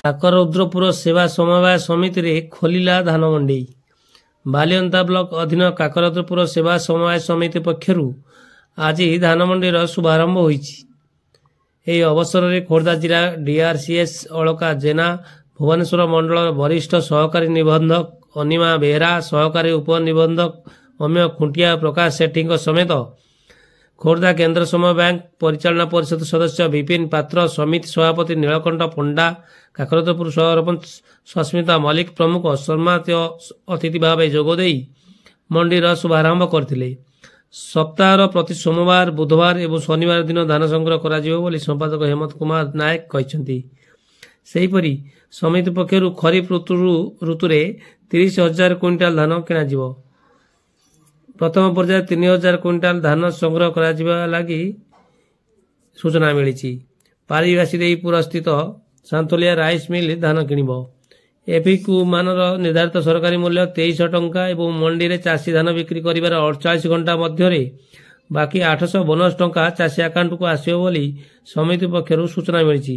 କାକରରୁଦ୍ରପୁର ସେବା ସମବାୟ ସମିତିରେ ଖୋଲିଲା ଧାନ ମଣ୍ଡି। ବାଲିଅନ୍ତା ବ୍ଲକ ଅଧୀନ କାକରରୁଦ୍ରପୁର ସେବା ସମବାୟ ସମିତି ପକ୍ଷରୁ ଆଜି ଧାନ ମଣ୍ଡିର ଶୁଭାରମ୍ଭ ହୋଇଛି। ଏହି ଅବସରରେ ଖୋର୍ଦ୍ଧା ଜିଲ୍ଲା ଡିଆରସିଏସ୍ ଅଳକା ଜେନା, ଭୁବନେଶ୍ୱର ମଣ୍ଡଳର ବରିଷ୍ଠ ସହକାରୀ ନିବନ୍ଧକ ଅନିମା ବେହେରା, ସହକାରୀ ଉପନିବନ୍ଧକ ଅମୀୟ ଖୁଣ୍ଟିଆ, ପ୍ରକାଶ ସେଠୀଙ୍କ ସମେତ ଖୋର୍ଦ୍ଧା କେନ୍ଦ୍ର ସମବାୟ ବ୍ୟାଙ୍କ ପରିଚାଳନା ପରିଷଦ ସଦସ୍ୟ ବିପିନ ପାତ୍ର, ସମିତି ସଭାପତି ନୀଳକଣ୍ଠ ପଣ୍ଡା, କାକରରୁଦ୍ରପୁର ସରପଞ୍ଚ ସସ୍ମିତା ମଲ୍ଲିକ ପ୍ରମୁଖ ସମ୍ମାନିତ ଅତିଥି ଭାବେ ଯୋଗଦେଇ ମଣ୍ଡିର ଶୁଭାରମ୍ଭ କରିଥିଲେ। ସପ୍ତାହର ପ୍ରତି ସୋମବାର, ବୁଧବାର ଏବଂ ଶନିବାର ଦିନ ଧାନ ସଂଗ୍ରହ କରାଯିବ ବୋଲି ସମ୍ପାଦକ ହେମନ୍ତ କୁମାର ନାୟକ କହିଛନ୍ତି। ସେହିପରି ସମିତି ପକ୍ଷରୁ ଖରିଫ ଋତୁରେ 30,000 କୁଇଣ୍ଟାଲ ଧାନ କିଣାଯିବ। ପ୍ରଥମ ପର୍ଯ୍ୟାୟରେ 3,000 କୁଇଣ୍ଟାଲ ଧାନ ସଂଗ୍ରହ କରାଯିବା ଲାଗି ସୂଚନା ମିଳିଛି। ପାରିବାସୀ ଦେଈପୁର ସ୍ଥିତ ସାନ୍ତୋଲିଆ ରାଇସ୍ ମିଲ୍ ଧାନ କିଣିବ। ଏଫିକ୍ୟୁ ମାନର ନିର୍ଦ୍ଧାରିତ ସରକାରୀ ମୂଲ୍ୟ 2300 ଟଙ୍କା ଏବଂ ମଣ୍ଡିରେ ଚାଷୀ ଧାନ ବିକ୍ରି କରିବାର 48 ଘଣ୍ଟା ମଧ୍ୟରେ ବାକି 800 ବୋନସ ଟଙ୍କା ଚାଷୀ ଆକାଉଣ୍ଟକୁ ଆସିବ ବୋଲି ସମିତି ପକ୍ଷରୁ ସୂଚନା ମିଳିଛି।